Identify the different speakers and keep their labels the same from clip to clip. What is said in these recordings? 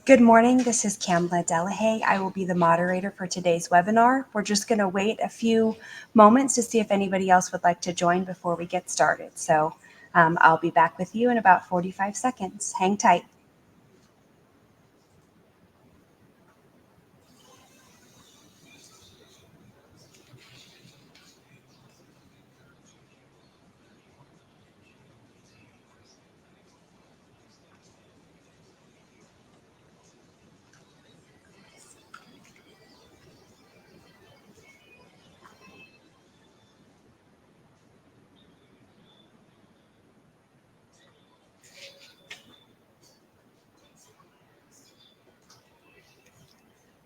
Speaker 1: Good morning, this is Kamla Delahaye. I will be the moderator for today's webinar. We're just going to wait a few moments to see if anybody else would like to join before we get started. So I'll be back with you in about 45 seconds. Hang tight.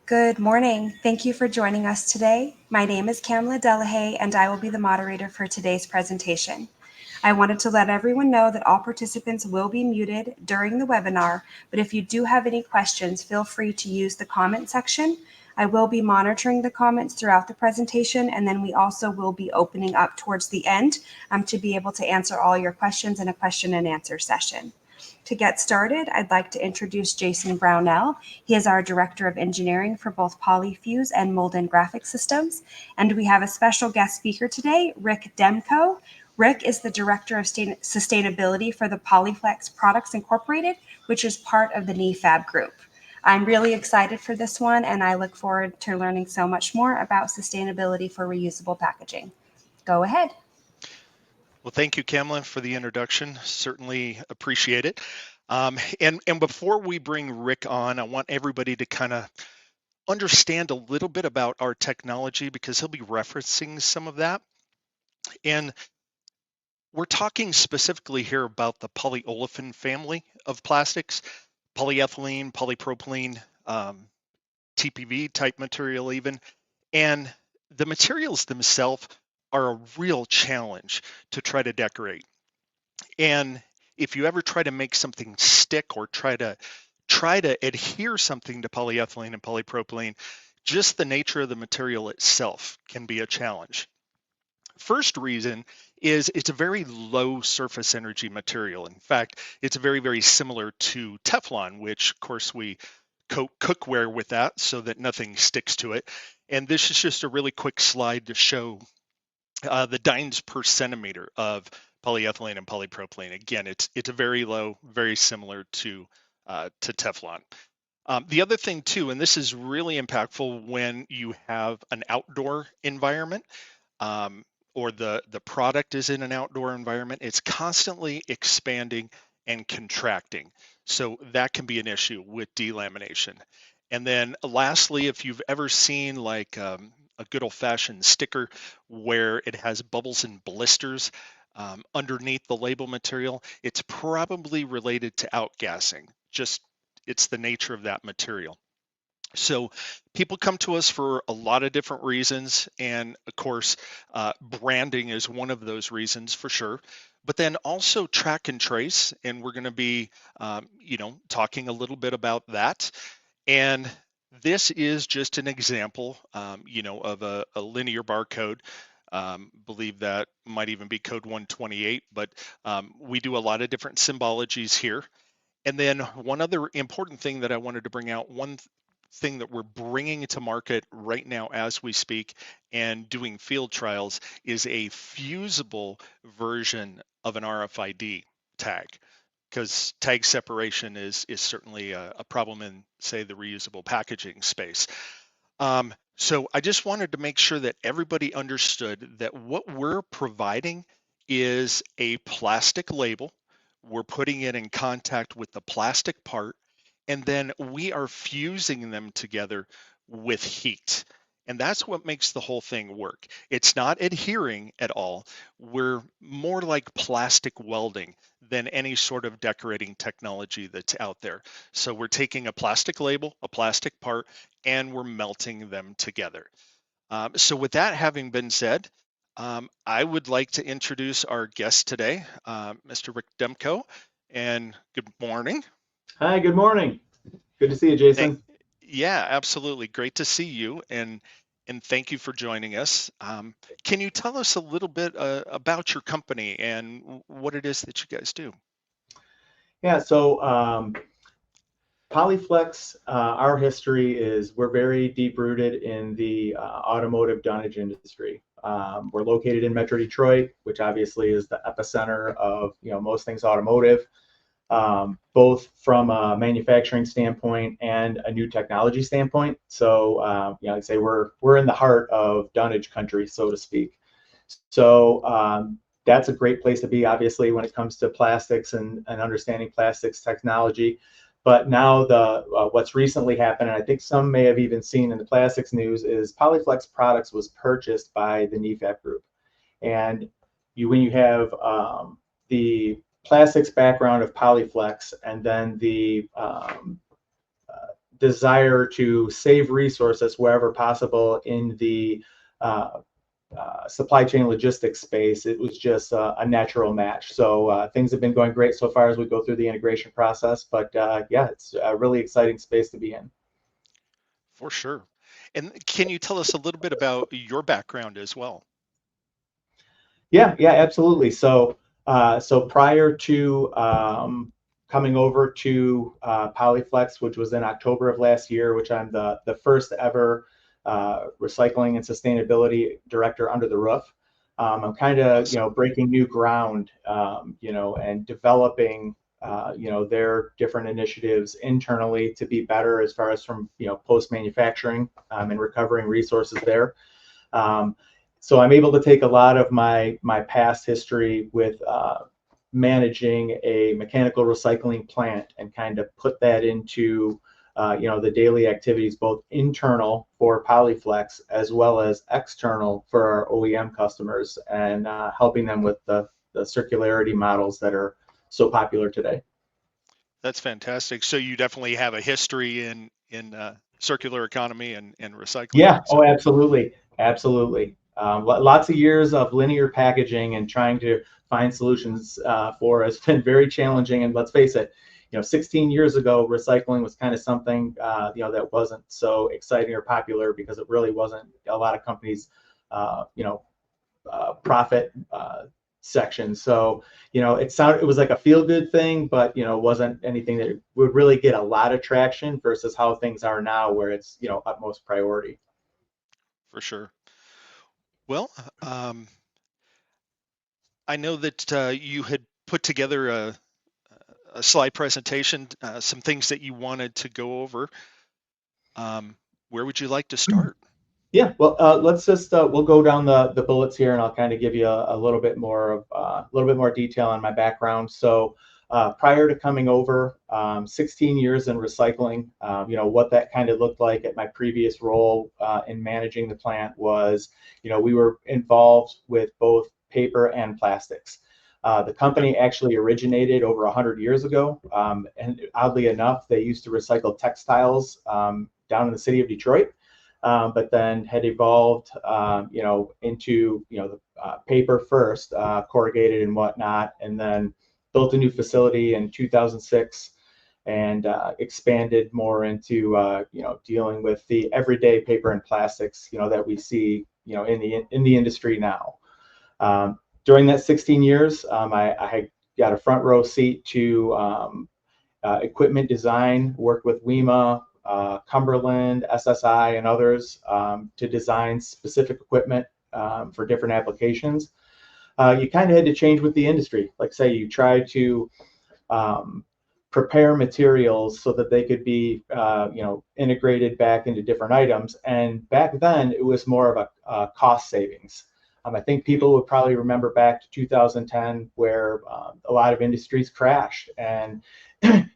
Speaker 1: Good morning. Thank you for joining us today. My name is Kamla Delahaye, and I will be the moderator for today's presentation. I wanted to let everyone know that all participants will be muted during the webinar, but if you do have any questions, feel free to use the comment section. I will be monitoring the comments throughout the presentation, and then we also will be opening up towards the end to be able to answer all your questions in a question and answer session. To get started, I'd like to introduce Jason Brownell. He is our Director of Engineering for both Polyfuse and Molden Graphic Systems. And we have a special guest speaker today, Rick Demko. Rick is the Director of Sustainability for the Polyflex Products Incorporated, which is part of the NEFAB Group. I'm really excited for this one, and I look forward to learning so much more about sustainability for reusable packaging. Go ahead.
Speaker 2: Well, thank you, Kamla, for the introduction. Certainly appreciate it. And before we bring Rick on, I want everybody to kind of understand a little bit about our technology because he'll be referencing some of that. And we're talking specifically here about the polyolefin family of plastics, polyethylene, polypropylene, TPV type material even. And the materials themselves are a real challenge to try to decorate. And if you ever try to make something stick or try to adhere something to polyethylene and polypropylene, just the nature of the material itself can be a challenge. First reason is it's a very low surface energy material. In fact, it's very, very similar to Teflon, which of course we coat cookware with that so that nothing sticks to it. And this is just a really quick slide to show the dynes per centimeter of polyethylene and polypropylene. Again, it's a very low, very similar to Teflon. The other thing too, and this is really impactful when you have an outdoor environment or the product is in an outdoor environment, it's constantly expanding and contracting. So that can be an issue with delamination. And then lastly, if you've ever seen like a good old-fashioned sticker where it has bubbles and blisters underneath the label material, it's probably related to outgassing. Just it's the nature of that material. So people come to us for a lot of different reasons, and of course, branding is one of those reasons for sure. But then also track and trace, and we're going to be, talking a little bit about that. And this is just an example, of a linear barcode. Believe that might even be code 128, but we do a lot of different symbologies here. And then one other important thing that I wanted to bring out, one thing that we're bringing to market right now as we speak and doing field trials is a fusible version of an RFID tag, because tag separation is certainly a problem in, say, the reusable packaging space. So I just wanted to make sure that everybody understood that what we're providing is a plastic label. We're putting it in contact with the plastic part, and then we are fusing them together with heat. And that's what makes the whole thing work. It's not adhering at all. We're more like plastic welding than any sort of decorating technology that's out there. So we're taking a plastic label, a plastic part, and we're melting them together. So with that having been said, I would like to introduce our guest today, Mr. Rick Demko, and good morning.
Speaker 3: Hi, good morning. Good to see you, Jason.
Speaker 2: Yeah, absolutely. Great to see you, and thank you for joining us. Can you tell us a little bit about your company and what it is that you guys do?
Speaker 3: Yeah, so Polyflex, our history is we're very deep rooted in the automotive dunnage industry. We're located in Metro Detroit, which obviously is the epicenter of most things automotive, both from a manufacturing standpoint and a new technology standpoint. So I'd say we're in the heart of dunnage country, so to speak. So that's a great place to be, obviously, when it comes to plastics and understanding plastics technology. But now what's recently happened, and I think some may have even seen in the plastics news, is Polyflex Products was purchased by the NEFAC Group. And when you have the plastics background of Polyflex and then the desire to save resources wherever possible in the supply chain logistics space, it was just a natural match. So things have been going great so far as we go through the integration process. But yeah, it's a really exciting space to be in.
Speaker 2: For sure. And can you tell us a little bit about your background as well?
Speaker 3: Yeah, absolutely. So prior to coming over to Polyflex, which was in October of last year, which I'm the first ever recycling and sustainability director under the roof. I'm kind of breaking new ground, and developing their different initiatives internally to be better as far as from post manufacturing and recovering resources there. So I'm able to take a lot of my past history with managing a mechanical recycling plant and kind of put that into the daily activities, both internal for Polyflex as well as external for our OEM customers, and helping them with the circularity models that are so popular today.
Speaker 2: That's fantastic. So you definitely have a history in circular economy and recycling.
Speaker 3: Yeah.
Speaker 2: So.
Speaker 3: Oh, absolutely. Lots of years of linear packaging and trying to find solutions for has been very challenging. And let's face it, 16 years ago, recycling was kind of something that wasn't so exciting or popular because it really wasn't a lot of companies, profit section. So it was like a feel good thing, but wasn't anything that would really get a lot of traction versus how things are now, where it's utmost priority.
Speaker 2: For sure. Well, I know that you had put together a slide presentation, some things that you wanted to go over. Where would you like to start?
Speaker 3: Yeah, well, let's just we'll go down the bullets here, and I'll kind of give you a little bit more detail on my background. So prior to coming over, 16 years in recycling, what that kind of looked like at my previous role in managing the plant was, we were involved with both paper and plastics. The company actually originated over 100 years ago, and oddly enough, they used to recycle textiles down in the city of Detroit. But then had evolved, into the paper first, corrugated and whatnot, and then built a new facility in 2006, and expanded more into dealing with the everyday paper and plastics that we see in the industry now. During that 16 years, I got a front row seat to equipment design, worked with WEMA, Cumberland, SSI, and others to design specific equipment for different applications. You kind of had to change with the industry. Like say you try to prepare materials so that they could be integrated back into different items. And back then it was more of a cost savings. I think people would probably remember back to 2010 where a lot of industries crashed, and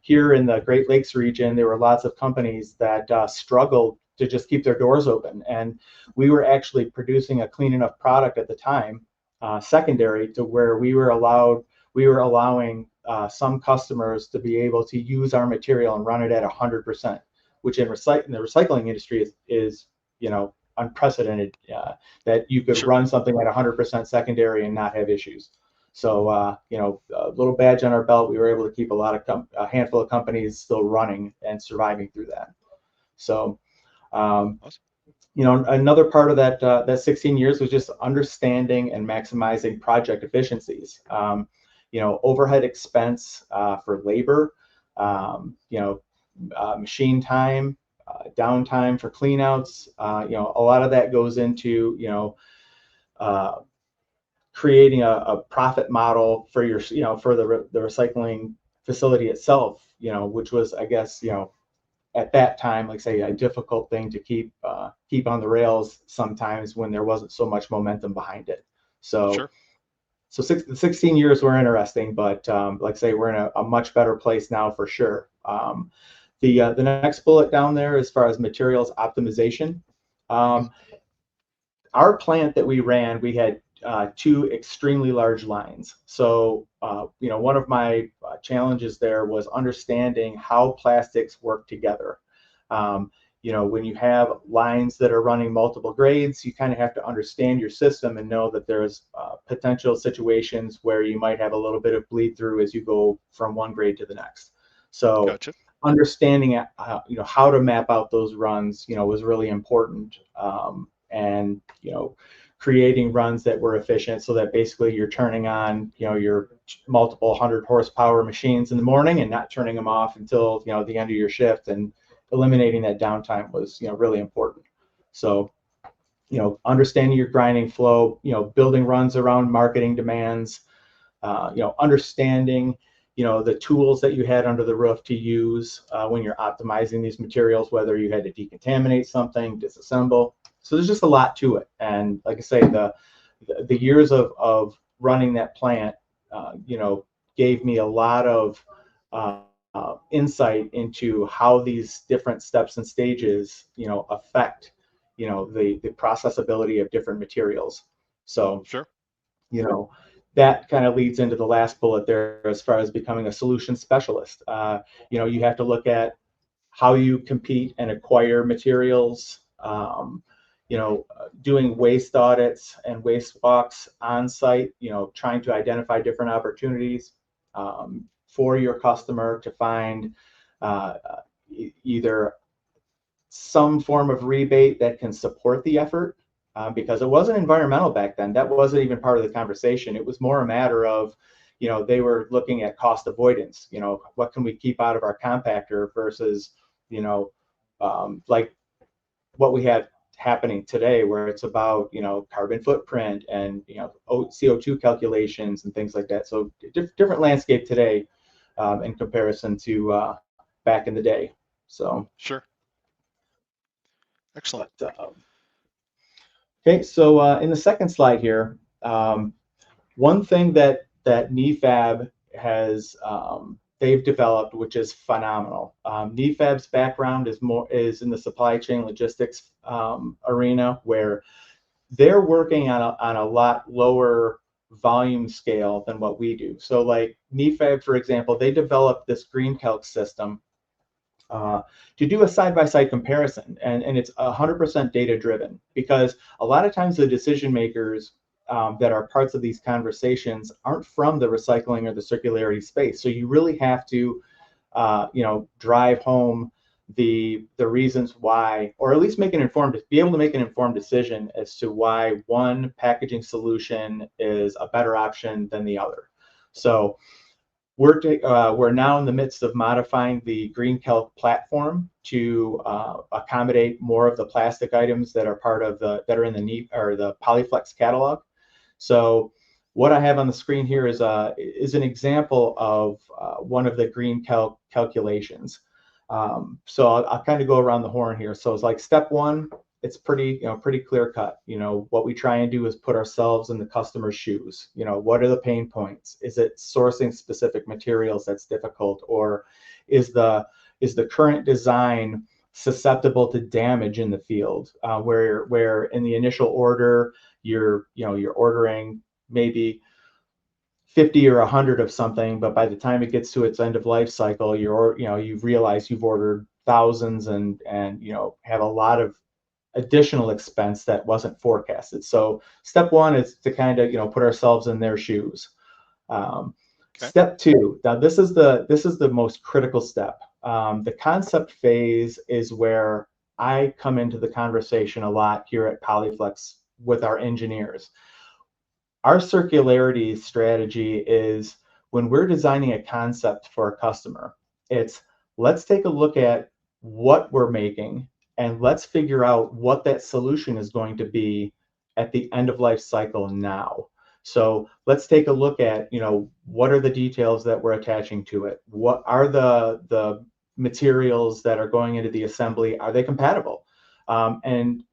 Speaker 3: here in the Great Lakes region, there were lots of companies that struggled to just keep their doors open. And we were actually producing a clean enough product at the time, secondary to where we were allowing some customers to be able to use our material and run it at 100%, which in the recycling industry is unprecedented, that you could run something at 100% secondary and not have issues. So, a little badge on our belt, we were able to keep a handful of companies still running and surviving through that. So, another part of that 16 years was just understanding and maximizing project efficiencies. Overhead expense for labor, machine time, downtime for cleanouts. A lot of that goes into, uh, creating a profit model for your, for the recycling facility itself, which was, I guess, at that time, like say, a difficult thing to keep on the rails sometimes when there wasn't so much momentum behind it. So,
Speaker 2: Sure.
Speaker 3: so 16 years were interesting, but like I say, we're in a much better place now for sure. The next bullet down there, as far as materials optimization,
Speaker 2: Hmm.
Speaker 3: our plant that we ran, we had two extremely large lines. So, one of my challenges there was understanding how plastics work together. When you have lines that are running multiple grades, you kind of have to understand your system and know that there's potential situations where you might have a little bit of bleed through as you go from one grade to the next. So,
Speaker 2: Gotcha.
Speaker 3: understanding how to map out those runs was really important, and creating runs that were efficient so that basically you're turning on your multiple 100 horsepower machines in the morning and not turning them off until the end of your shift, and eliminating that downtime was really important. So understanding your grinding flow, building runs around marketing demands, understanding the tools that you had under the roof to use when you're optimizing these materials, whether you had to decontaminate something, disassemble. So there's just a lot to it. And like I say, the years of running that plant, gave me a lot of insight into how these different steps and stages, affect, the processability of different materials. So,
Speaker 2: Sure.
Speaker 3: you know, that kind of leads into the last bullet there as far as becoming a solution specialist. You have to look at how you compete and acquire materials, doing waste audits and waste walks on site, trying to identify different opportunities for your customer to find uh, either some form of rebate that can support the effort, because it wasn't environmental back then. That wasn't even part of the conversation. It was more a matter of, they were looking at cost avoidance. What can we keep out of our compactor versus, like what we have happening today, where it's about, carbon footprint and, CO2 calculations and things like that. So different landscape today in comparison to back in the day. So,
Speaker 2: Sure. Excellent.
Speaker 3: but okay, so in the second slide here, one thing that NEFAB has they've developed, which is phenomenal. NEFAB's background is in the supply chain logistics arena, where they're working on a lot lower volume scale than what we do. So, like NEFAB, for example, they developed this green calc system to do a side-by-side comparison, and it's 100% data driven, because a lot of times the decision makers that are parts of these conversations aren't from the recycling or the circularity space. So you really have to drive home the reasons why, or at least be able to make an informed decision as to why one packaging solution is a better option than the other. So we're now in the midst of modifying the Green Kelp platform to accommodate more of the plastic items that are that are in the Polyflex catalog. So what I have on the screen here is an example of one of the Green Kelp calculations. So I'll kind of go around the horn here. So it's like step one, it's pretty clear cut. What we try and do is put ourselves in the customer's shoes. What are the pain points? Is it sourcing specific materials that's difficult, or is the current design susceptible to damage in the field? Where in the initial order you're ordering maybe 50 or 100 of something, but by the time it gets to its end of life cycle, you've realized you've ordered thousands and have a lot of additional expense that wasn't forecasted. So step one is to kind of put ourselves in their shoes.
Speaker 2: Okay.
Speaker 3: Step two, now this is the most critical step. The concept phase is where I come into the conversation a lot here at Polyflex with our engineers. Our circularity strategy is when we're designing a concept for a customer, it's let's take a look at what we're making, and let's figure out what that solution is going to be at the end of life cycle now. So let's take a look at, what are the details that we're attaching to it? What are the materials that are going into the assembly? Are they compatible? And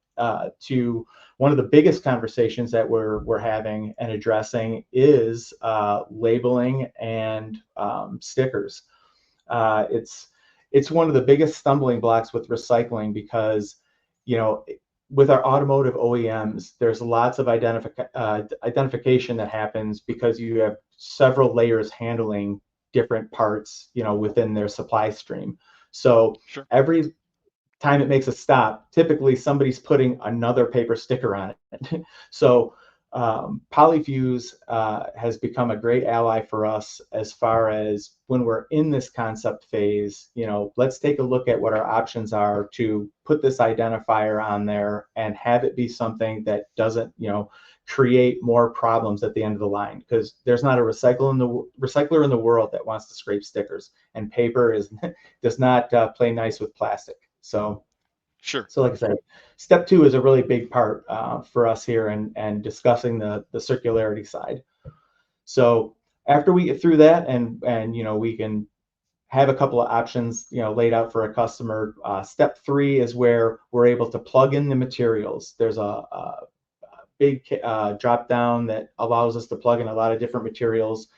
Speaker 3: to one of the biggest conversations that we're having and addressing is labeling and stickers. It's one of the biggest stumbling blocks with recycling because, you know, with our automotive OEMs, there's lots of identification that happens because you have several layers handling different parts, within their supply stream. So
Speaker 2: Sure.
Speaker 3: every time it makes a stop, typically somebody's putting another paper sticker on it. So Polyfuse has become a great ally for us as far as when we're in this concept phase. Let's take a look at what our options are to put this identifier on there and have it be something that doesn't, create more problems at the end of the line, because there's not a recycler in the world that wants to scrape stickers, and paper does not play nice with plastic. So
Speaker 2: Sure.
Speaker 3: like I said, step two is a really big part for us here, and discussing the circularity side. So after we get through that, and we can have a couple of options laid out for a customer. Step three is where we're able to plug in the materials. There's a big drop down that allows us to plug in a lot of different materials.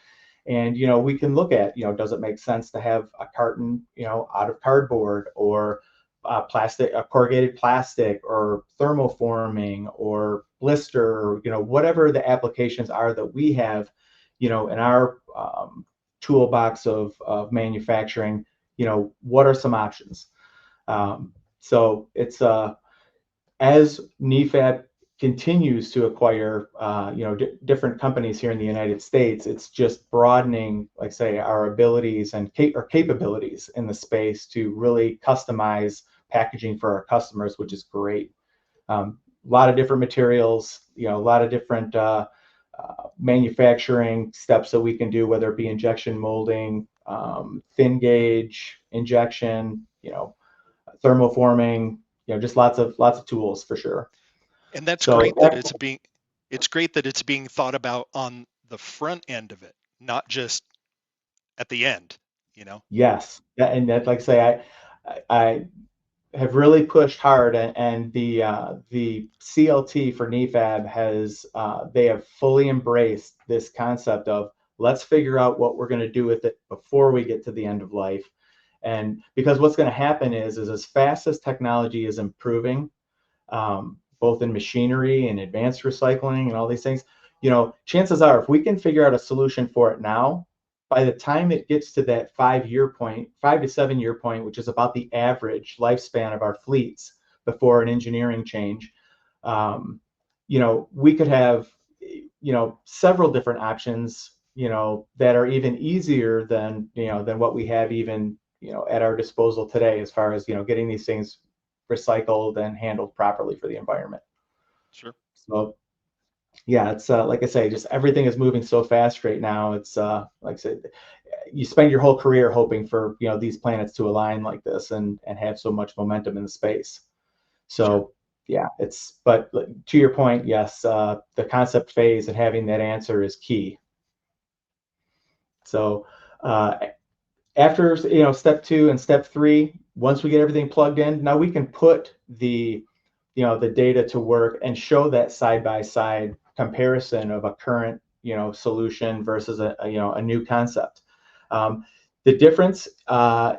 Speaker 3: And we can look at, does it make sense to have a carton out of cardboard, or plastic, corrugated plastic, or thermoforming, or blister, whatever the applications are that we have in our toolbox of manufacturing. What are some options? So it's as NEFAB continues to acquire, different companies here in the United States, it's just broadening, like say, our abilities and capabilities in the space to really customize packaging for our customers, which is great. A lot of different materials, a lot of different manufacturing steps that we can do, whether it be injection molding, thin gauge injection, thermoforming, just lots of tools for sure.
Speaker 2: And that's
Speaker 3: So
Speaker 2: great that it's great that it's being thought about on the front end of it, not just at the end.
Speaker 3: yes, and that, like I say, I have really pushed hard, and the CLT for NEFAB has they have fully embraced this concept of, let's figure out what we're going to do with it before we get to the end of life. And because what's going to happen is as fast as technology is improving, both in machinery and advanced recycling and all these things, chances are, if we can figure out a solution for it now, by the time it gets to that 5-year point, 5 to 7 year point, which is about the average lifespan of our fleets before an engineering change, we could have, several different options, that are even easier than what we have even, at our disposal today, as far as, getting these things recycled and handled properly for the environment.
Speaker 2: Sure.
Speaker 3: So yeah, it's like I say, just everything is moving so fast right now. It's like I said, you spend your whole career hoping for these planets to align like this, and have so much momentum in the space. So
Speaker 2: Sure.
Speaker 3: yeah, but to your point, yes, the concept phase and having that answer is key. So after step two and step three, once we get everything plugged in, now we can put the data to work and show that side by side comparison of a current solution versus a new concept. The difference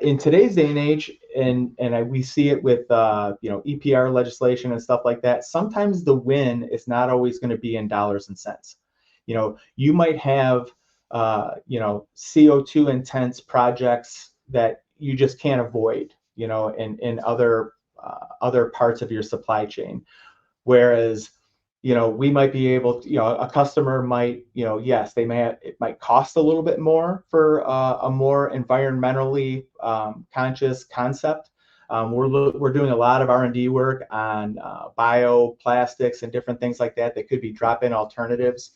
Speaker 3: in today's day and age, and we see it with EPR legislation and stuff like that. Sometimes the win is not always going to be in dollars and cents. You might have CO2 intense projects that you just can't avoid, in other parts of your supply chain. Whereas, we might be able to, a customer might, yes, it might cost a little bit more for a more environmentally conscious concept. We're doing a lot of R&D work on bioplastics and different things like that could be drop-in alternatives.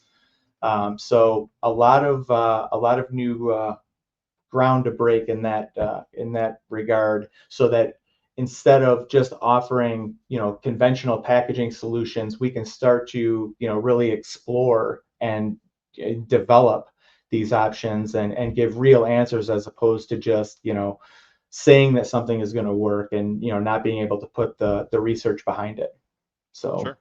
Speaker 3: So a lot of new ground to break in that regard, so that instead of just offering, conventional packaging solutions, we can start to, really explore and develop these options and give real answers, as opposed to just, saying that something is going to work and, not being able to put the research behind it. So.
Speaker 2: Sure.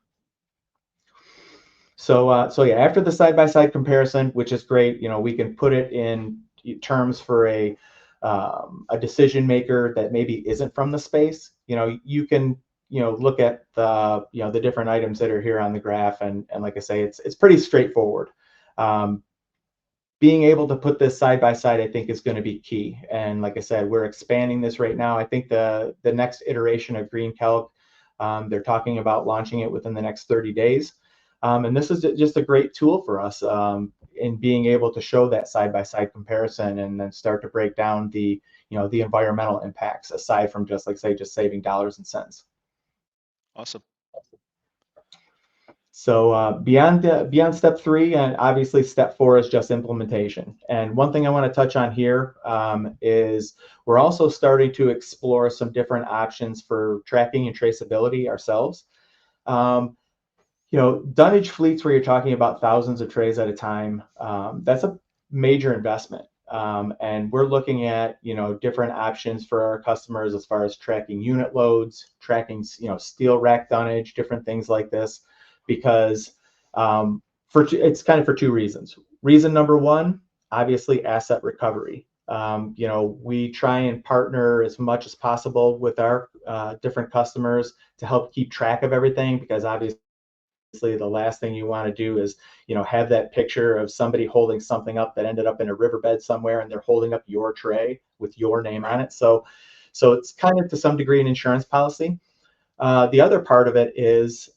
Speaker 3: So yeah, after the side-by-side comparison, which is great, we can put it in terms for a decision maker that maybe isn't from the space. You can, look at the different items that are here on the graph, and like I say, it's pretty straightforward. Being able to put this side by side, I think, is going to be key. And like I said, we're expanding this right now. I think the next iteration of Green Calc, they're talking about launching it within the next 30 days. And this is just a great tool for us in being able to show that side-by-side comparison, and then start to break down the environmental impacts, aside from just, like say, just saving dollars and cents.
Speaker 2: Awesome.
Speaker 3: So beyond step 3, and obviously step 4 is just implementation. And one thing I want to touch on here is we're also starting to explore some different options for tracking and traceability ourselves. Dunnage fleets where you're talking about thousands of trays at a time, that's a major investment. And we're looking at, different options for our customers as far as tracking unit loads, tracking, steel rack dunnage, different things like this, because it's kind of for 2 reasons. Reason number 1, obviously asset recovery. We try and partner as much as possible with our different customers to help keep track of everything, because obviously the last thing you want to do is, have that picture of somebody holding something up that ended up in a riverbed somewhere, and they're holding up your tray with your name on it. So it's kind of, to some degree, an insurance policy. The other part of it is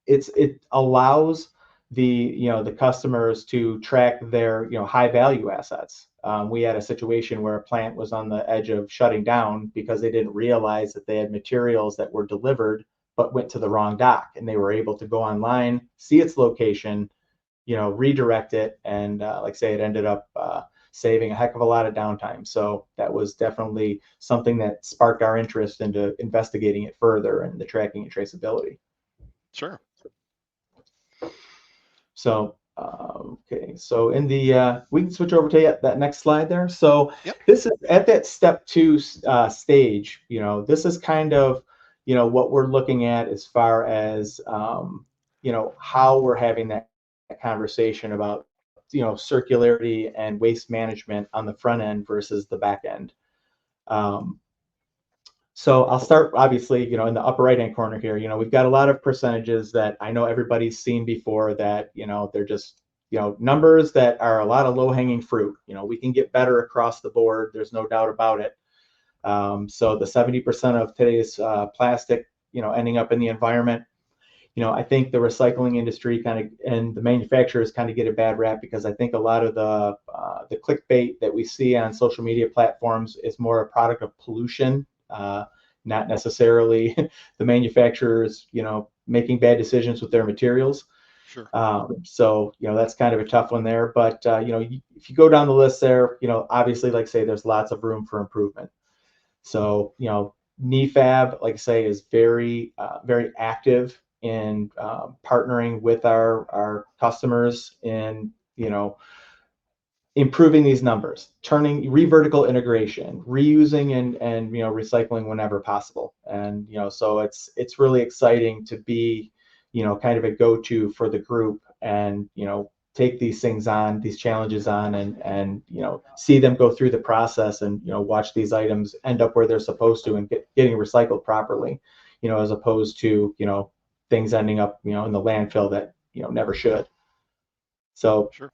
Speaker 3: it allows the customers to track their high value assets. We had a situation where a plant was on the edge of shutting down because they didn't realize that they had materials that were delivered but went to the wrong dock, and they were able to go online, see its location, redirect it, and like I say, it ended up saving a heck of a lot of downtime. So that was definitely something that sparked our interest into investigating it further, and the tracking and traceability.
Speaker 2: Sure.
Speaker 3: So okay, so in the we can switch over to that next slide there. So
Speaker 2: Yep.
Speaker 3: This is at that step 2 stage. This is kind of what we're looking at as far as how we're having that conversation about circularity and waste management on the front end versus the back end. So I'll start, obviously, in the upper right-hand corner here. We've got a lot of percentages that I know everybody's seen before, that they're just numbers that are a lot of low-hanging fruit. We can get better across the board. There's no doubt about it. So the 70% of today's plastic, ending up in the environment. I think the recycling industry and the manufacturers kind of get a bad rap, because I think a lot of the clickbait that we see on social media platforms is more a product of pollution, not necessarily the manufacturers, making bad decisions with their materials.
Speaker 2: Sure.
Speaker 3: So that's kind of a tough one there. But if you go down the list there, obviously, like I say, there's lots of room for improvement. So NEFAB, like I say, is very very active in partnering with our customers in improving these numbers, turning revertical integration, reusing and recycling whenever possible. And so it's really exciting to be kind of a go-to for the group, and take these things on, these challenges on, and see them go through the process, and watch these items end up where they're supposed to, and getting recycled properly, as opposed to things ending up in the landfill that never should. So
Speaker 2: Sure.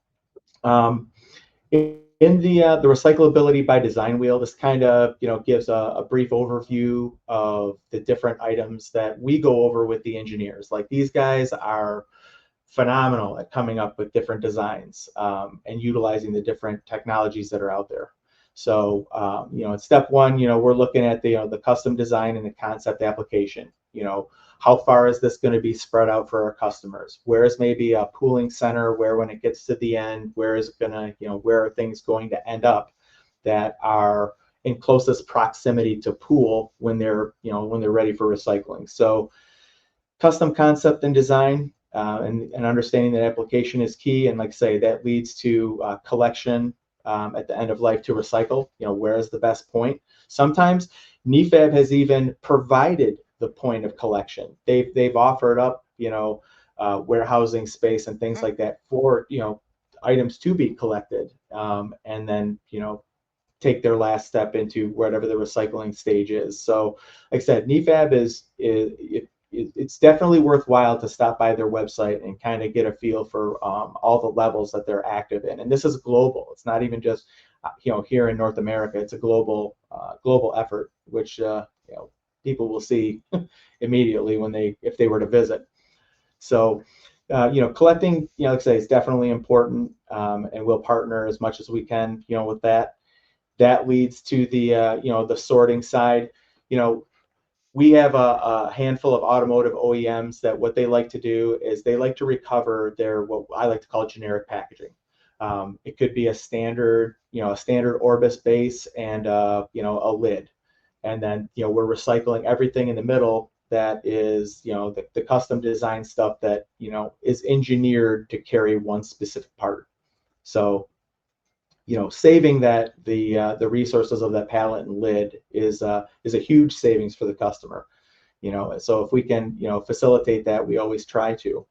Speaker 3: In the recyclability by design wheel, this kind of gives a brief overview of the different items that we go over with the engineers. Like, these guys are phenomenal at coming up with different designs and utilizing the different technologies that are out there. So in step 1, we're looking at the custom design and the concept application. How far is this going to be spread out for our customers? Where is maybe a pooling center, where when it gets to the end, where is it going to, where are things going to end up? that are in closest proximity to pool when they're ready for recycling. So custom concept and design, and understanding that application is key. And like I say, that leads to collection at the end of life to recycle. Where is the best point? Sometimes NEFAB has even provided the point of collection. They've offered up warehousing space and things like that for items to be collected, and then take their last step into whatever the recycling stage is. So like I said, NEFAB it's definitely worthwhile to stop by their website and kind of get a feel for all the levels that they're active in. And this is global. It's not even just here in North America. It's a global effort, which people will see immediately if they were to visit. So collecting, like I say, is definitely important, and we'll partner as much as we can with that. That leads to the the sorting side. We have a handful of automotive OEMs that what they like to do is they like to recover their, what I like to call, generic packaging. It could be a standard Orbis base and a lid, and then we're recycling everything in the middle that is the custom design stuff that is engineered to carry one specific part. So saving that the resources of that pallet and lid is a huge savings for the customer. So if we can facilitate that, we always try to.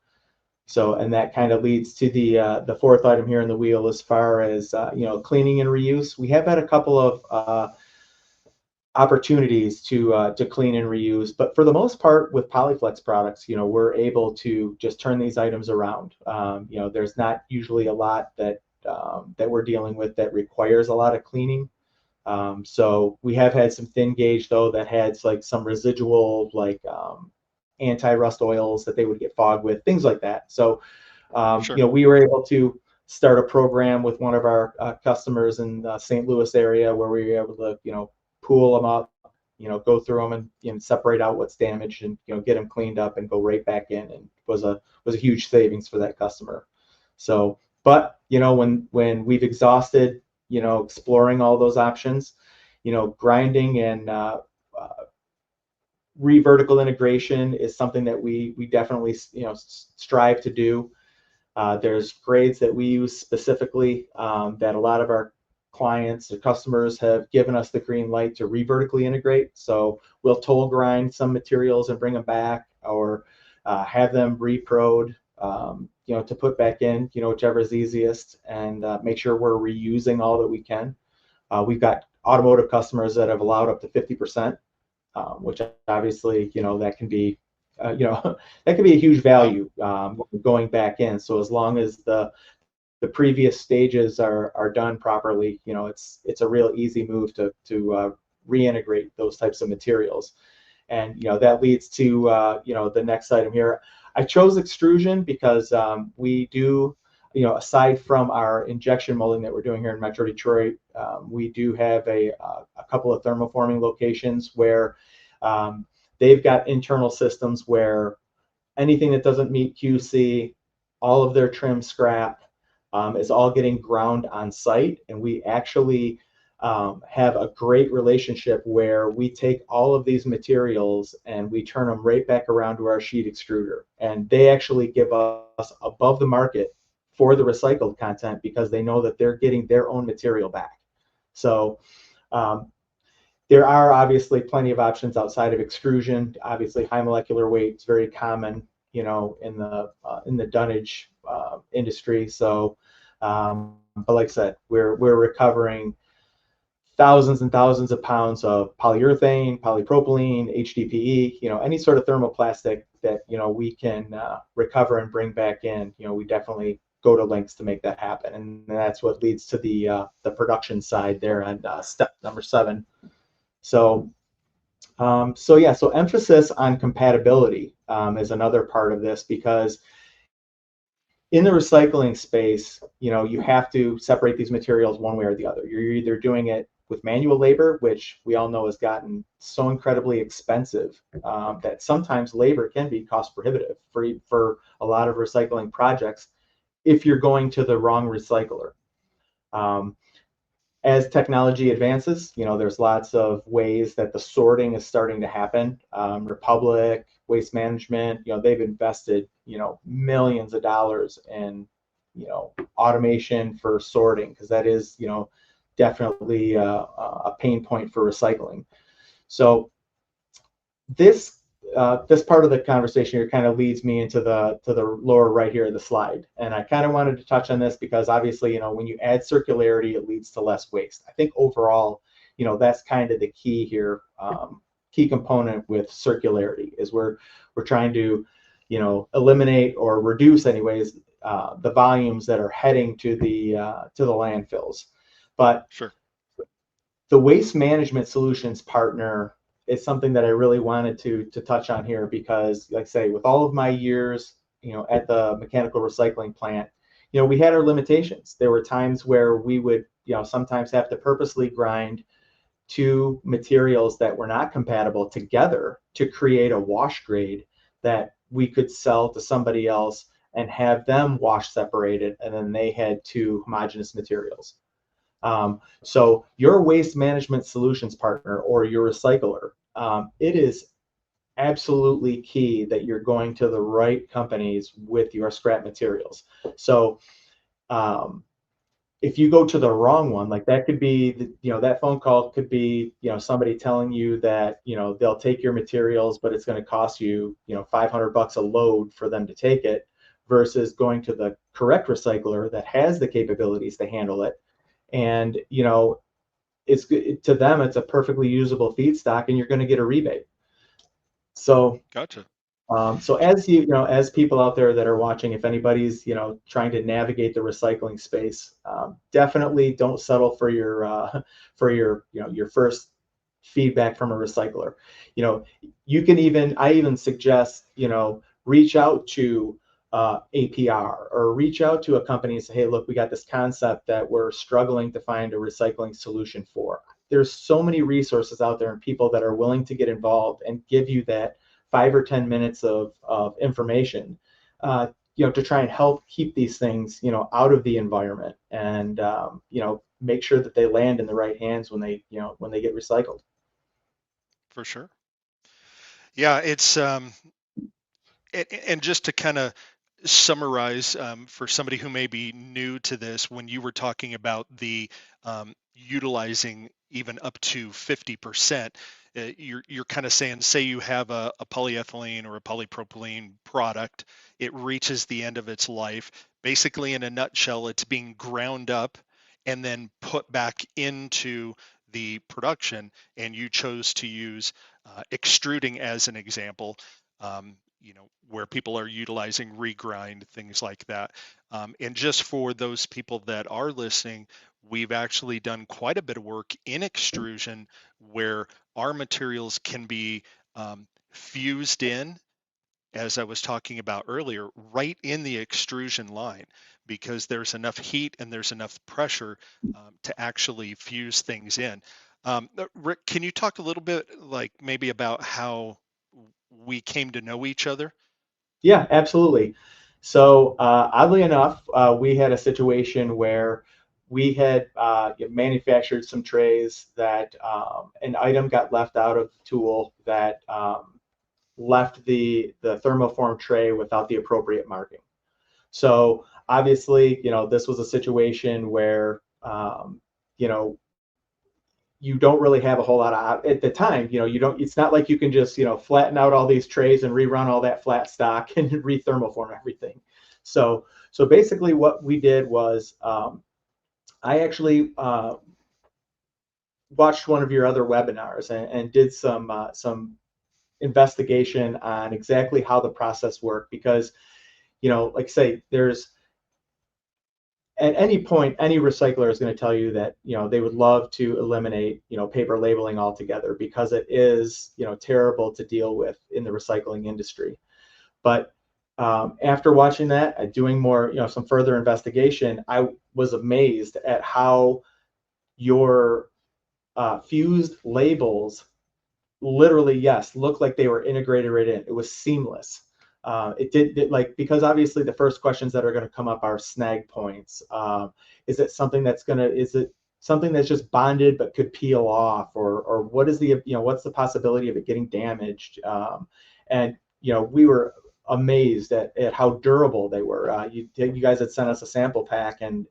Speaker 3: So, and that kind of leads to the fourth item here in the wheel, as far as cleaning and reuse. We have had a couple of opportunities to clean and reuse, but for the most part with Polyflex products, we're able to just turn these items around. There's not usually a lot that we're dealing with that requires a lot of cleaning. So we have had some thin gauge though that had like some residual anti-rust oils that they would get fogged with, things like that. So
Speaker 2: Sure.
Speaker 3: we were able to start a program with one of our customers in the St. Louis area where we were able to pool them up, go through them and separate out what's damaged and get them cleaned up and go right back in, and was a huge savings for that customer. So, but when we've exhausted exploring all those options, grinding and re-vertical integration is something that we definitely strive to do. There's grades that we use specifically that a lot of our clients or customers have given us the green light to re-vertically integrate. So we'll toll grind some materials and bring them back, or have them reprod, to put back in, whichever is easiest, and make sure we're reusing all that we can. We've got automotive customers that have allowed up to 50%, which obviously, that can be, that can be a huge value going back in. So as long as the previous stages are done properly, it's a real easy move to reintegrate those types of materials. And that leads to the next item here. I chose extrusion because we do, aside from our injection molding that we're doing here in Metro Detroit, we do have a couple of thermoforming locations where they've got internal systems where anything that doesn't meet QC, all of their trim scrap, is all getting ground on site. And we actually have a great relationship where we take all of these materials and we turn them right back around to our sheet extruder. And they actually give us above the market for the recycled content because they know that they're getting their own material back. So there are obviously plenty of options outside of extrusion. Obviously, high molecular weight is very common, in the dunnage industry. So, but like I said, we're recovering thousands and thousands of pounds of polyurethane, polypropylene, HDPE, any sort of thermoplastic that we can recover and bring back in. We definitely go to lengths to make that happen, and that's what leads to the production side there on step number 7. So, so emphasis on compatibility is another part of this, because in the recycling space, you have to separate these materials one way or the other. You're either doing it with manual labor, which we all know has gotten so incredibly expensive that sometimes labor can be cost prohibitive for a lot of recycling projects if you're going to the wrong recycler. As technology advances, there's lots of ways that the sorting is starting to happen. Republic, Waste Management, they've invested, millions of dollars in, automation for sorting, because that is, definitely a pain point for recycling. So this this part of the conversation here kind of leads me into the lower right here of the slide, and I kind of wanted to touch on this because obviously, when you add circularity, it leads to less waste. I think overall, that's kind of the key here, key component with circularity is we're trying to, eliminate or reduce, anyways, the volumes that are heading to the landfills. But
Speaker 2: Sure.
Speaker 3: the waste management solutions partner is something that I really wanted to touch on here, because, like I say, with all of my years, at the mechanical recycling plant, we had our limitations. There were times where we would, sometimes have to purposely grind two materials that were not compatible together to create a wash grade that we could sell to somebody else and have them wash separated, and then they had two homogeneous materials. So your waste management solutions partner or your recycler, it is absolutely key that you're going to the right companies with your scrap materials. So if you go to the wrong one, like that could be, that phone call could be, somebody telling you that, they'll take your materials, but it's going to cost you, $500 a load for them to take it, versus going to the correct recycler that has the capabilities to handle it. And it's to them, it's a perfectly usable feedstock, and you're going to get a rebate. So
Speaker 2: Gotcha.
Speaker 3: so as as people out there that are watching, if anybody's trying to navigate the recycling space, definitely don't settle for your first feedback from a recycler. I even suggest reach out to APR, or reach out to a company and say, hey, look, we got this concept that we're struggling to find a recycling solution for. There's so many resources out there and people that are willing to get involved and give you that 5 or 10 minutes of information, to try and help keep these things, out of the environment, and make sure that they land in the right hands when they get recycled.
Speaker 2: For sure. Yeah, it's and just to kind of summarize, for somebody who may be new to this, when you were talking about the utilizing even up to 50%, you're kind of saying, say you have a polyethylene or a polypropylene product, it reaches the end of its life. Basically, in a nutshell, it's being ground up and then put back into the production, and you chose to use extruding as an example. Where people are utilizing regrind, things like that. And just for those people that are listening, we've actually done quite a bit of work in extrusion where our materials can be fused in, as I was talking about earlier, right in the extrusion line, because there's enough heat and there's enough pressure to actually fuse things in. Rick, can you talk a little bit, like maybe about how we came to know each other?
Speaker 3: Yeah, absolutely. So oddly enough, we had a situation where we had manufactured some trays that an item got left out of the tool that left the thermoform tray without the appropriate marking. So obviously, this was a situation where you don't really have a whole lot of at the time. You don't. It's not like you can just flatten out all these trays and rerun all that flat stock and re-thermoform everything. So basically, what we did was I actually watched one of your other webinars and did some investigation on exactly how the process worked, because like I say, there's at any point, any recycler is going to tell you that they would love to eliminate paper labeling altogether, because it is terrible to deal with in the recycling industry. But after watching that, doing more some further investigation, I was amazed at how your fused labels literally, yes, looked like they were integrated right in. It was seamless. It did like, because obviously the first questions that are going to come up are snag points. Is it something that's going to, is it something that's just bonded but could peel off, or what is the, what's the possibility of it getting damaged? And we were amazed at how durable they were. You guys had sent us a sample pack, and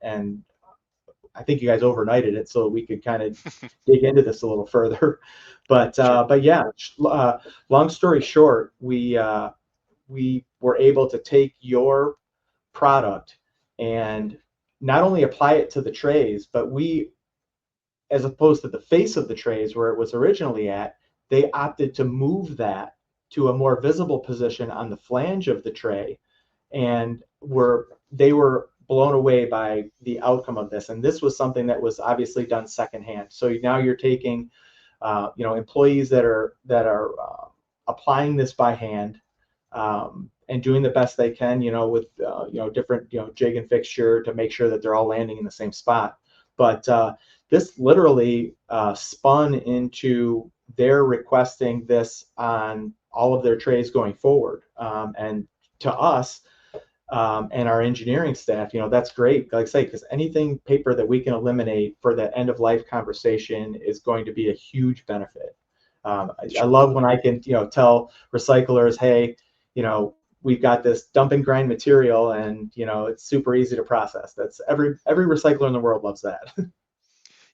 Speaker 3: I think you guys overnighted it so we could kind of dig into this a little further. But
Speaker 2: Sure.
Speaker 3: but yeah, long story short, we were able to take your product and not only apply it to the trays, but we, as opposed to the face of the trays where it was originally at, they opted to move that to a more visible position on the flange of the tray, and they were blown away by the outcome of this. And this was something that was obviously done secondhand. So now you're taking employees that are applying this by hand, and doing the best they can, with different jig and fixture to make sure that they're all landing in the same spot. But this literally spun into their requesting this on all of their trays going forward, and to us, and our engineering staff, that's great. Like I say, because anything paper that we can eliminate for that end of life conversation is going to be a huge benefit. I love when I can, tell recyclers, hey, we've got this dump and grind material, and it's super easy to process. That's every recycler in the world loves that.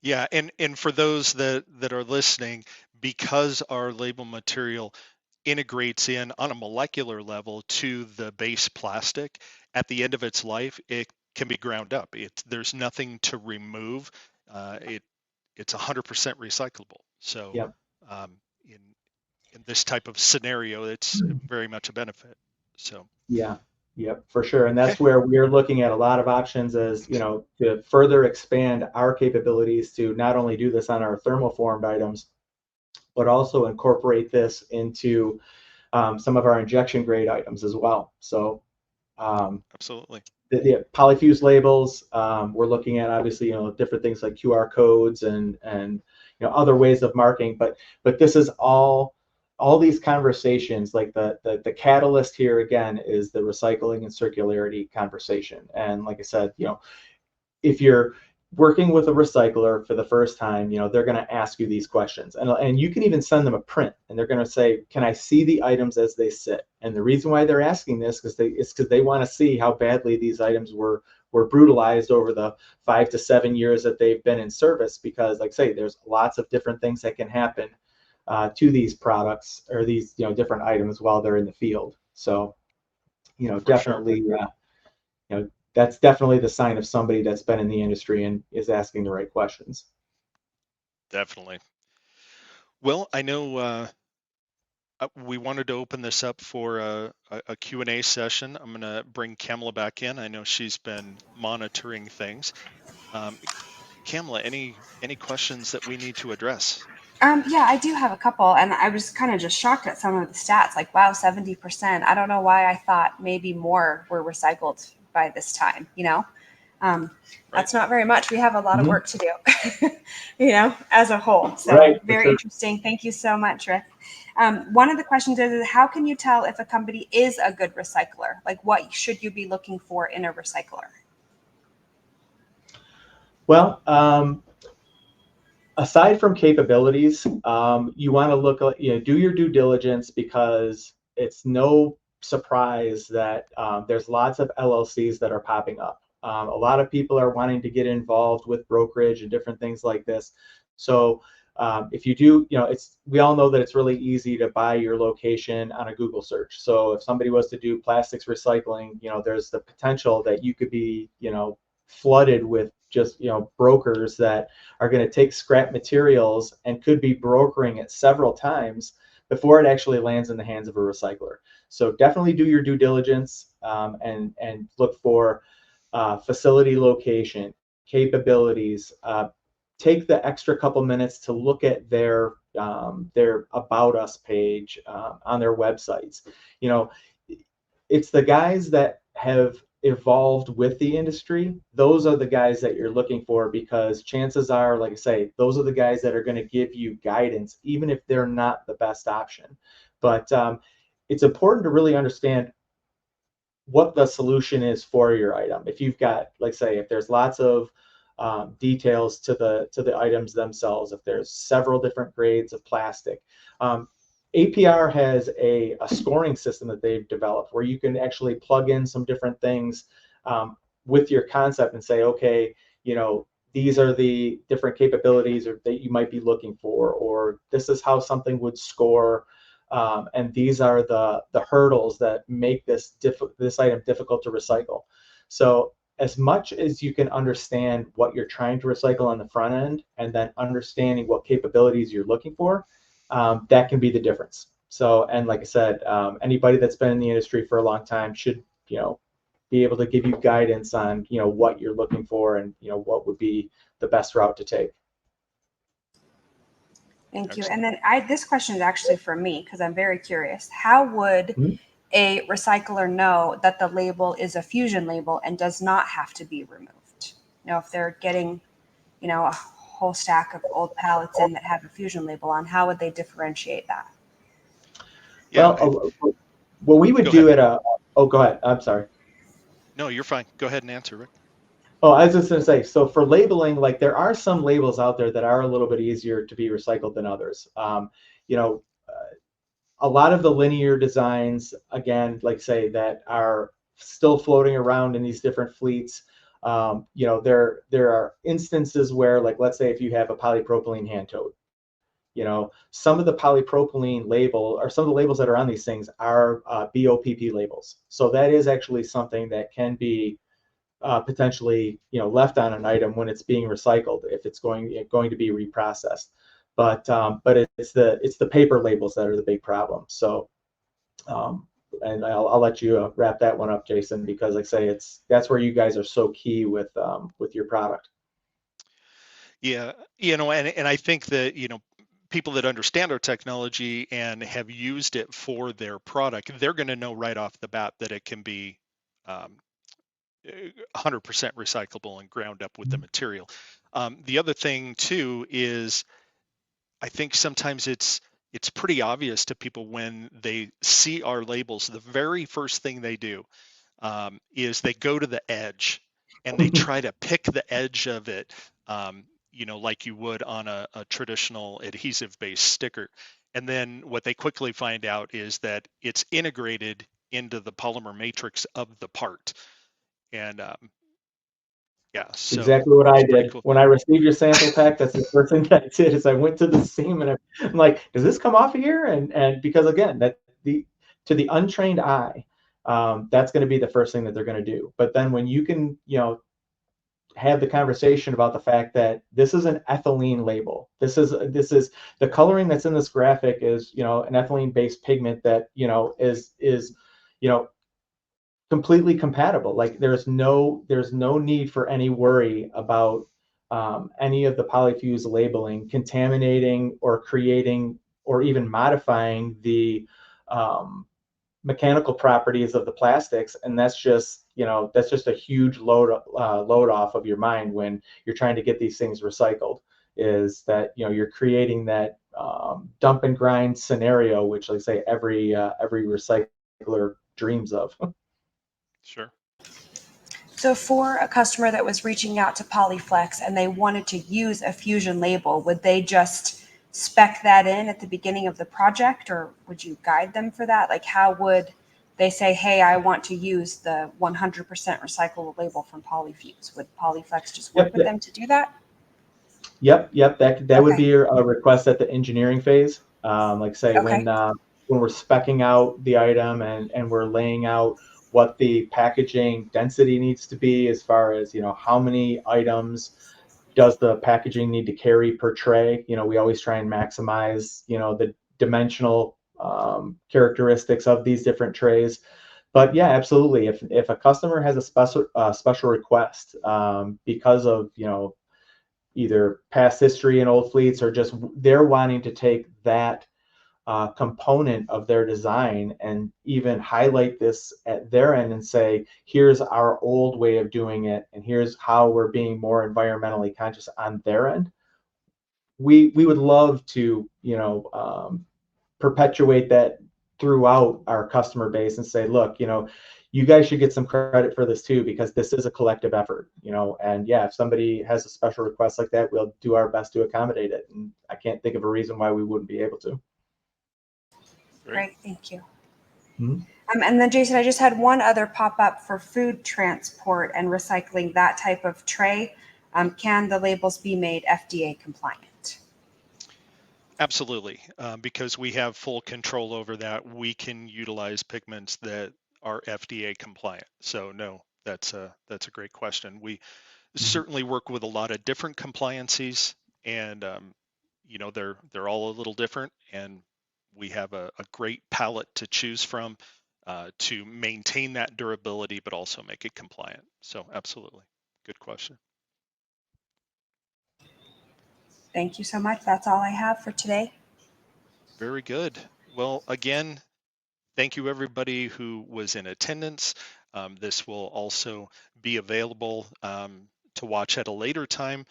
Speaker 2: Yeah, and for those that are listening, because our label material integrates in on a molecular level to the base plastic, at the end of its life, it can be ground up. There's nothing to remove. It's 100% recyclable. So
Speaker 3: Yep.
Speaker 2: In this type of scenario, it's very much a benefit. So
Speaker 3: Yeah. Yep, for sure. And
Speaker 2: okay,
Speaker 3: that's where we're looking at a lot of options as, to further expand our capabilities to not only do this on our thermoformed items, but also incorporate this into some of our injection grade items as well. So
Speaker 2: absolutely.
Speaker 3: the polyfuse labels, we're looking at obviously, different things like QR codes and other ways of marking, but this is all these conversations, like the catalyst here again is the recycling and circularity conversation. And like I said, if you're working with a recycler for the first time, they're going to ask you these questions, and you can even send them a print, and they're going to say, can I see the items as they sit? And the reason why they're asking this is because they want to see how badly these items were brutalized over the 5 to 7 years that they've been in service. Because like I say, there's lots of different things that can happen to these products or these different items while they're in the field. So
Speaker 2: For sure.
Speaker 3: definitely that's definitely the sign of somebody that's been in the industry and is asking the right questions.
Speaker 2: Definitely. Well, I know we wanted to open this up for a Q&A session. I'm going to bring Kamala back in. I know she's been monitoring things. Kamala, any questions that we need to address?
Speaker 1: Yeah, I do have a couple, and I was kind of just shocked at some of the stats. Like, wow, 70%. I don't know why I thought maybe more were recycled by this time.
Speaker 2: Right.
Speaker 1: That's not very much. We have a lot of
Speaker 3: Mhm.
Speaker 1: work to do, as a whole. So
Speaker 3: Right, for
Speaker 1: very
Speaker 3: sure.
Speaker 1: interesting. Thank you so much, Rick. One of the questions is how can you tell if a company is a good recycler? Like, what should you be looking for in a recycler?
Speaker 3: Well, aside from capabilities, you want to look at, do your due diligence, because it's no surprise that there's lots of LLCs that are popping up. A lot of people are wanting to get involved with brokerage and different things like this. So if you do, we all know that it's really easy to buy your location on a Google search. So if somebody was to do plastics recycling, there's the potential that you could be, flooded with just, brokers that are going to take scrap materials and could be brokering it several times before it actually lands in the hands of a recycler. So definitely do your due diligence, and look for facility location, capabilities. Take the extra couple minutes to look at their About Us page on their websites. It's the guys that have evolved with the industry. Those are the guys that you're looking for, because chances are, like I say, those are the guys that are going to give you guidance, even if they're not the best option. But it's important to really understand what the solution is for your item. If you've got, like say, if there's lots of details to the items themselves. If there's several different grades of plastic, APR has a scoring system that they've developed where you can actually plug in some different things with your concept and say, okay, these are the different capabilities that you might be looking for, or this is how something would score, and these are the hurdles that make this item difficult to recycle. So as much as you can understand what you're trying to recycle on the front end, and then understanding what capabilities you're looking for, that can be the difference. So, and like I said, anybody that's been in the industry for a long time should, be able to give you guidance on, what you're looking for and, what would be the best route to take.
Speaker 1: Thank you. And then this question is actually for me because I'm very curious. How would a recycler know that the label is a fusion label and does not have to be removed? If they're getting, a whole stack of old pallets in that have a fusion label on, how would they differentiate that?
Speaker 2: Yeah.
Speaker 3: Well, what we would do go ahead. I'm sorry.
Speaker 2: No, you're fine. Go ahead and answer, Rick.
Speaker 3: Oh, I was just going to say, so for labeling, like there are some labels out there that are a little bit easier to be recycled than others. A lot of the linear designs, again, like say that are still floating around in these different fleets. There are instances where, like, let's say if you have a polypropylene hand tote, some of the polypropylene label or some of the labels that are on these things are BOPP labels. So that is actually something that can be potentially, left on an item when it's being recycled if it's going to be reprocessed. But it's the paper labels that are the big problem. So, and I'll let you wrap that one up, Jason, because like I say, that's where you guys are so key with your product.
Speaker 2: Yeah, and I think that people that understand our technology and have used it for their product, they're going to know right off the bat that it can be 100% recyclable and ground up with the material. The other thing too is I think sometimes it's pretty obvious to people when they see our labels. The very first thing they do is they go to the edge and they try to pick the edge of it, like you would on a traditional adhesive-based sticker. And then what they quickly find out is that it's integrated into the polymer matrix of the part. And yeah, so
Speaker 3: exactly what I did.
Speaker 2: cool.
Speaker 3: When I received your sample pack, that's the first thing that I did is I went to the seam and I'm like, does this come off of here? And because again, to the untrained eye, that's going to be the first thing that they're going to do. But then when you can, have the conversation about the fact that this is an ethylene label. This is the coloring that's in this graphic is, an ethylene based pigment that, is completely compatible. Like there's no need for any worry about any of the polyfuse labeling contaminating or creating or even modifying the mechanical properties of the plastics. And that's just a huge load off of your mind when you're trying to get these things recycled, is that you're creating that dump and grind scenario, which, like I say, every recycler dreams of.
Speaker 2: Sure.
Speaker 1: So for a customer that was reaching out to Polyflex and they wanted to use a fusion label, would they just spec that in at the beginning of the project, or would you guide them for that? Like, how would they say, hey, I want to use the 100% recyclable label from Polyfuse? Would Polyflex just work with them to do that?
Speaker 3: Yep. That would be a request at the engineering phase. Like say when we're speccing out the item and we're laying out what the packaging density needs to be, as far as how many items does the packaging need to carry per tray. We always try and maximize the dimensional characteristics of these different trays. But yeah, absolutely. If a customer has a special request because of either past history in old fleets, or just they're wanting to take that component of their design and even highlight this at their end and say, here's our old way of doing it, and here's how we're being more environmentally conscious on their end. We would love to perpetuate that throughout our customer base and say, look, you guys should get some credit for this too, because this is a collective effort, and yeah, if somebody has a special request like that, we'll do our best to accommodate it. And I can't think of a reason why we wouldn't be able to.
Speaker 1: Great, thank you.
Speaker 3: Mhm.
Speaker 1: And then Jason, I just had one other pop up for food transport and recycling, that type of tray. Can the labels be made FDA compliant?
Speaker 2: Absolutely, because we have full control over that. We can utilize pigments that are FDA compliant. So no, that's a great question. We certainly work with a lot of different compliancies, and they're all a little different, and we have a great palette to choose from to maintain that durability, but also make it compliant. So absolutely, good question.
Speaker 1: Thank you so much. That's all I have for today.
Speaker 2: Very good. Well, again, thank you everybody who was in attendance. This will also be available to watch at a later time.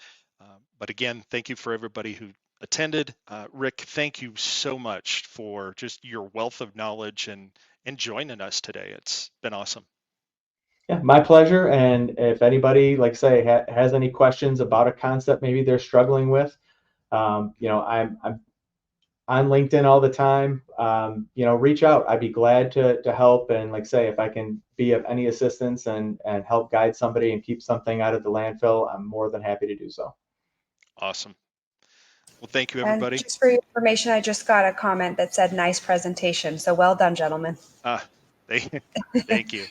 Speaker 2: But again, thank you for everybody who attended. Rick, thank you so much for just your wealth of knowledge and joining us today. It's been awesome.
Speaker 3: Yeah, my pleasure. And if anybody, like say, has any questions about a concept maybe they're struggling with, I'm on LinkedIn all the time. Reach out. I'd be glad to help. And like say, if I can be of any assistance and help guide somebody and keep something out of the landfill, I'm more than happy to do so.
Speaker 2: Awesome. Well, thank you,
Speaker 1: And
Speaker 2: everybody.
Speaker 1: just for your information, I just got a comment that said nice presentation. So well done, gentlemen.
Speaker 2: Thank you.
Speaker 1: Have a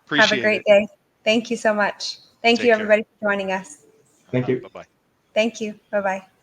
Speaker 2: Appreciate
Speaker 1: great
Speaker 2: it.
Speaker 1: day. Thank you so much. Thank
Speaker 2: Take
Speaker 1: you,
Speaker 2: care.
Speaker 1: everybody, for joining us.
Speaker 3: Thank you.
Speaker 2: Bye-bye.
Speaker 1: Thank you. Bye-bye.